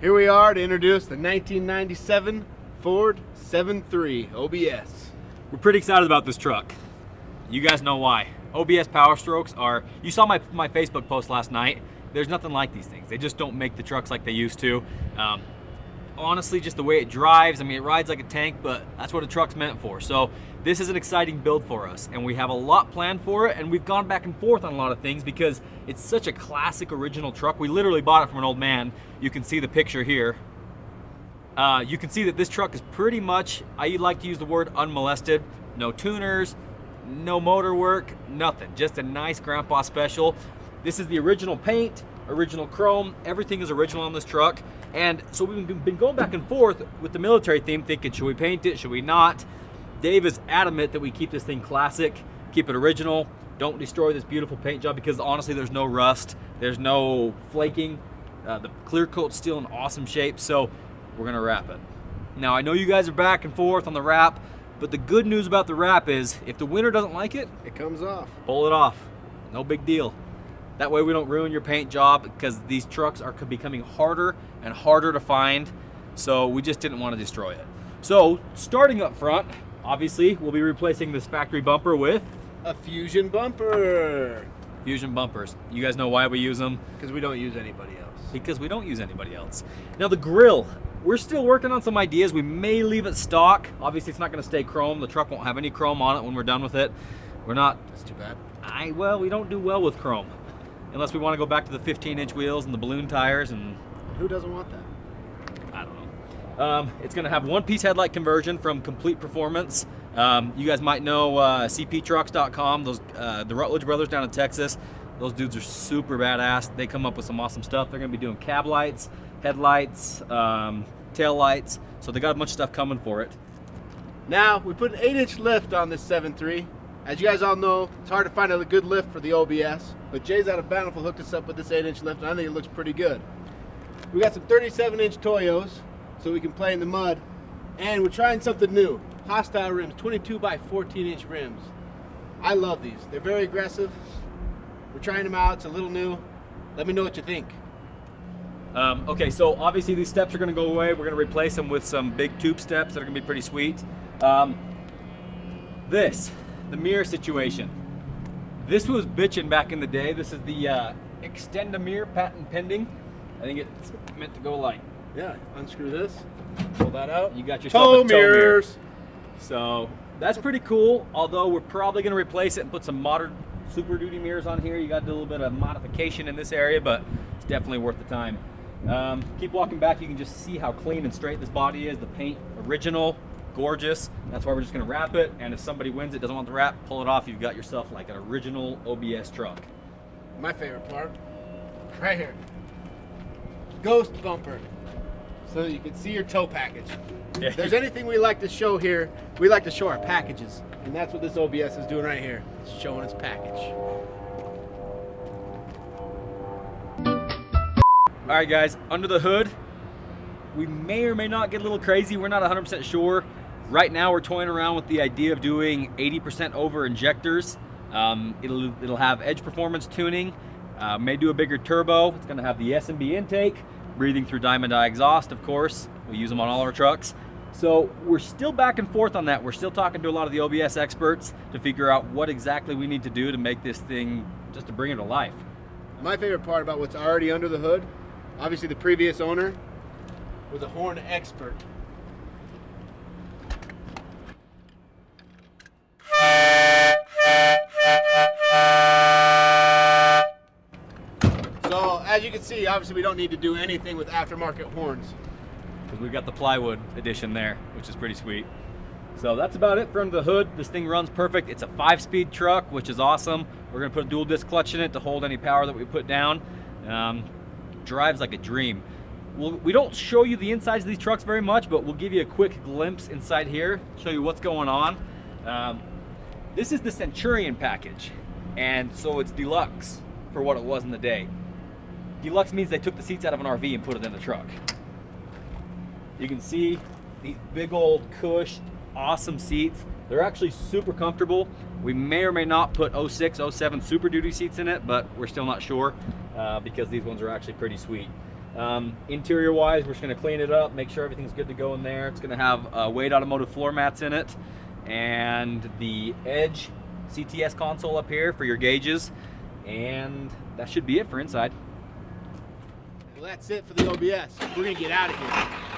Here we are to introduce the 1997 Ford 7.3 OBS. We're pretty excited about this truck. You guys know why. OBS Powerstrokes are, you saw my Facebook post last night. There's nothing like these things. They just don't make the trucks like they used to. Honestly, just the way it drives, I mean, it rides like a tank, but that's what a truck's meant for. So this is an exciting build for us, and we have a lot planned for it, and we've gone back and forth on a lot of things because it's such a classic original truck. We literally bought it from an old man. You can see the picture here. You can see that this truck is pretty much, I like to use the word unmolested. No tuners, no motor work, nothing. Just a nice grandpa special. This is the original paint, original chrome, everything is original on this truck. And so we've been going back and forth with the military theme, thinking, should we paint it, should we not? Dave is adamant that we keep this thing classic, keep it original, don't destroy this beautiful paint job, because honestly there's no rust, there's no flaking, the clear coat's still in awesome shape, so we're gonna wrap it. Now I know you guys are back and forth on the wrap, but the good news about the wrap is if the winner doesn't like it, It comes off. pull it off, no big deal. That way we don't ruin your paint job, because these trucks are becoming harder and harder to find, so we just didn't want to destroy it. So starting up front, obviously we'll be replacing this factory bumper with A Fusion bumper. Fusion bumpers. You guys know why we use them? Because we don't use anybody else. Because we don't use anybody else. Now the grille, we're still working on some ideas. We may leave it stock. Obviously it's not going to stay chrome. The truck won't have any chrome on it when we're done with it. We're not, That's too bad. well, we don't do well with chrome. Unless we want to go back to the 15-inch wheels and the balloon tires, and Who doesn't want that? I don't know. It's going to have one-piece headlight conversion from Complete Performance. You guys might know cptrucks.com, those the Rutledge brothers down in Texas. Those dudes are super badass. They come up with some awesome stuff. They're going to be doing cab lights, headlights, tail lights. So they got a bunch of stuff coming for it. Now, we put an 8-inch lift on this 7.3. As you guys all know, it's hard to find a good lift for the OBS, but Jay's out of Bountiful hooked us up with this 8-inch lift, and I think it looks pretty good. We got some 37-inch Toyos, so we can play in the mud, and we're trying something new. Hostile rims, 22 by 14-inch rims. I love these. They're very aggressive. We're trying them out. It's a little new. Let me know what you think. Okay, so obviously these steps are going to go away. We're going to replace them with some big tube steps that are going to be pretty sweet. The mirror situation. This was bitchin' back in the day. This is the Extend-A-Mirror patent pending. I think it's meant to go like, Yeah, unscrew this, pull that out. you got yourself a Tow tow mirror. mirrors. So that's pretty cool, although we're probably going to replace it and put some modern Super Duty mirrors on here. You got to do a little bit of modification in this area, but it's definitely worth the time. Keep walking back, you can just see how clean and straight this body is. The paint, original, gorgeous. That's why we're just going to wrap it, and if somebody wins it, doesn't want the wrap, pull it off. You've got yourself like an original OBS truck. My favorite part, right here. Ghost bumper, so that you can see your tow package. Yeah. If there's anything we like to show here, we like to show our packages. And that's what this OBS is doing right here. It's showing its package. All right, guys, under the hood, we may or may not get a little crazy. We're not 100% sure. Right now, we're toying around with the idea of doing 80% over injectors. It'll have edge performance tuning. May do a bigger turbo. It's going to have the S&B intake, breathing through Diamond Eye exhaust, of course. We use them on all our trucks. So we're still back and forth on that. We're still talking to a lot of the OBS experts to figure out what exactly we need to do to make this thing, just to bring it to life. My favorite part about what's already under the hood, obviously the previous owner was a horn expert. So as you can see, obviously we don't need to do anything with aftermarket horns. Because we've got the plywood edition there, which is pretty sweet. So that's about it for under the hood. This thing runs perfect. It's a 5-speed truck, which is awesome. We're going to put a dual disc clutch in it to hold any power that we put down. Drives like a dream. We don't show you the insides of these trucks very much, but we'll give you a quick glimpse inside here, show you what's going on. This is the Centurion Package, and so it's deluxe for what it was in the day. Deluxe means they took the seats out of an RV and put it in the truck. You can see these big old cush, awesome seats. They're actually super comfortable. We may or may not put 06, 07 Super Duty seats in it, but we're still not sure because these ones are actually pretty sweet. Interior wise, we're just going to clean it up, make sure everything's good to go in there. It's going to have Wade Automotive floor mats in it, and the Edge CTS console up here for your gauges, and that should be it for inside. Well, that's it for the OBS. We're gonna get out of here.